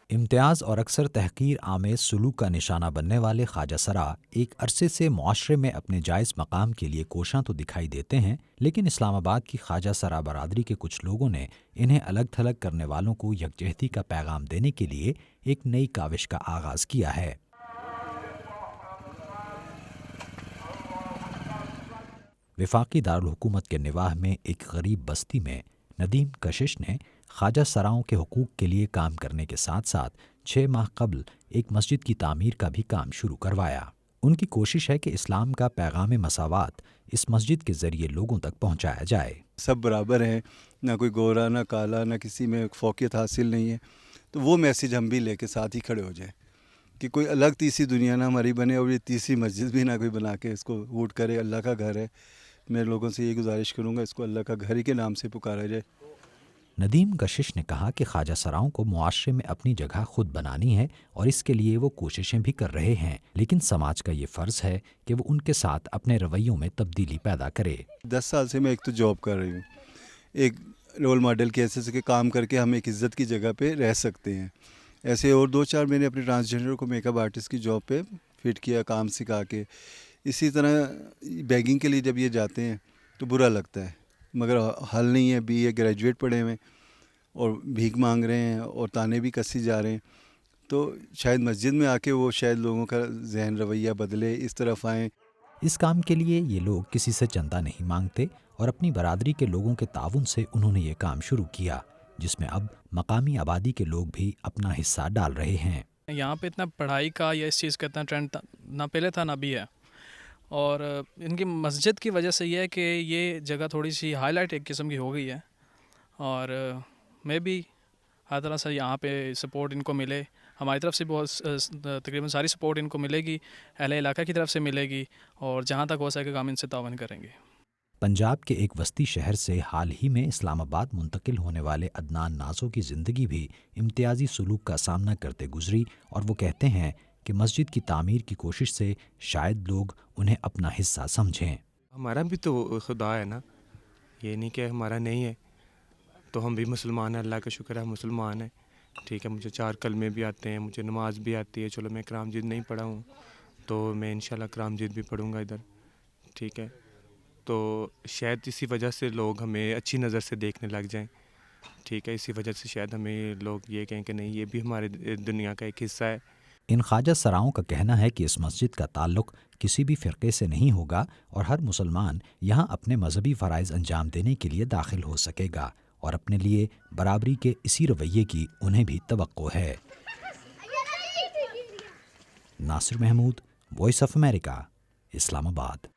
इम्तियाज़ और अक्सर तहक़ीर आमेज़ सलूक का निशाना बनने वाले ख्वाजा सरा एक अरसे से मुआशरे में अपने जायज़ मकाम के लिए कोशां तो दिखाई देते हैं, लेकिन इस्लामाबाद की ख्वाजा सरा बरादरी के कुछ लोगों ने इन्हें अलग थलग करने वालों को यकजहती का पैगाम देने के लिए एक नई काविश का आगाज़ किया है। वफाकी दारुल हुकूमत के निवाह में एक गरीब बस्ती में नदीम कशिश ने ख्वाजा सराओं के हुकूक के लिए काम करने के साथ साथ 6 माह कबल एक मस्जिद की तामीर का भी काम शुरू करवाया। उनकी कोशिश है कि इस्लाम का पैगाम मसावात इस मस्जिद के ज़रिए लोगों तक पहुँचाया जाए। सब बराबर हैं, ना कोई गोरा ना काला, ना किसी में फ़ौक़ियत हासिल नहीं है। तो वो मैसेज हम भी लेके साथ ही खड़े हो जाएं कि कोई अलग तीसरी दुनिया ना हमारी बने और ये तीसरी मस्जिद भी ना कोई बना के इसको वोट करे। अल्लाह का घर है। मैं लोगों से ये गुजारिश करूँगा, इसको अल्लाह का घर ही के नाम से पुकारा जाए। नदीम कशिश ने कहा कि ख्वाजा सराओं को मुआशरे में अपनी जगह खुद बनानी है और इसके लिए वो कोशिशें भी कर रहे हैं, लेकिन समाज का ये फ़र्ज़ है कि वो उनके साथ अपने रवैयों में तब्दीली पैदा करे। 10 साल से मैं एक तो जॉब कर रही हूँ, एक रोल मॉडल के ऐसे के काम करके हम एक इज़्ज़त की जगह पे रह सकते हैं। ऐसे और 2-4 मैंने अपने ट्रांसजेंडर को मेकअप आर्टिस्ट की जॉब पे फिट किया, काम सिखा के। इसी तरह बैगिंग के लिए जब ये जाते हैं तो बुरा लगता है, मगर हल नहीं है। BA ग्रेजुएट पढ़े हुए और भीख मांग रहे हैं और ताने भी कसी जा रहे हैं। तो शायद मस्जिद में आके वो शायद लोगों का जहन रवैया बदले, इस तरफ आएँ। इस काम के लिए ये लोग किसी से चंदा नहीं मांगते और अपनी बरादरी के लोगों के ताउन से उन्होंने ये काम शुरू किया, जिसमें अब मकामी आबादी के लोग भी अपना हिस्सा डाल रहे हैं। यहाँ पे इतना पढ़ाई का या इस चीज़ का इतना ट्रेंड ना पहले था ना भी है, और इनकी मस्जिद की वजह से ये है कि ये जगह थोड़ी सी हाईलाइट एक किस्म की हो गई है, और मैं भी हर तरह से यहाँ पे सपोर्ट इनको मिले। हमारी तरफ से बहुत तकरीबन सारी सपोर्ट इनको मिलेगी, अहले इलाका की तरफ से मिलेगी, और जहाँ तक हो सके हम इनसे तावन करेंगे। पंजाब के एक वस्ती शहर से हाल ही में इस्लामाबाद मुंतकिल होने वाले अदनान नाज़ो की ज़िंदगी भी इम्तियाज़ी सलूक का सामना करते गुजरी, और वो कहते हैं कि मस्जिद की तामीर की कोशिश से शायद लोग उन्हें अपना हिस्सा समझें। हमारा भी तो खुदा है ना, ये नहीं कि हमारा नहीं है। तो हम भी मुसलमान हैं, अल्लाह का शुक्र है मुसलमान है। ठीक है, मुझे 4 कलमे भी आते हैं, मुझे नमाज भी आती है। चलो मैं कराम जीद नहीं पढ़ा हूँ तो मैं इंशाल्लाह कराम जीद भी पढ़ूँगा इधर। ठीक है, तो शायद इसी वजह से लोग हमें अच्छी नज़र से देखने लग जाएं। ठीक है, इसी वजह से शायद हमें लोग ये कहें कि नहीं, ये भी हमारे दुनिया का एक हिस्सा है। इन ख्वाजा सराओं का कहना है कि इस मस्जिद का ताल्लुक़ किसी भी फ़िरक़े से नहीं होगा और हर मुसलमान यहाँ अपने मजहबी फ़राइज़ अंजाम देने के लिए दाखिल हो सकेगा, और अपने लिए बराबरी के इसी रवैये की उन्हें भी तवक्को है। Nasir Mahmood, voice of America, Islamabad.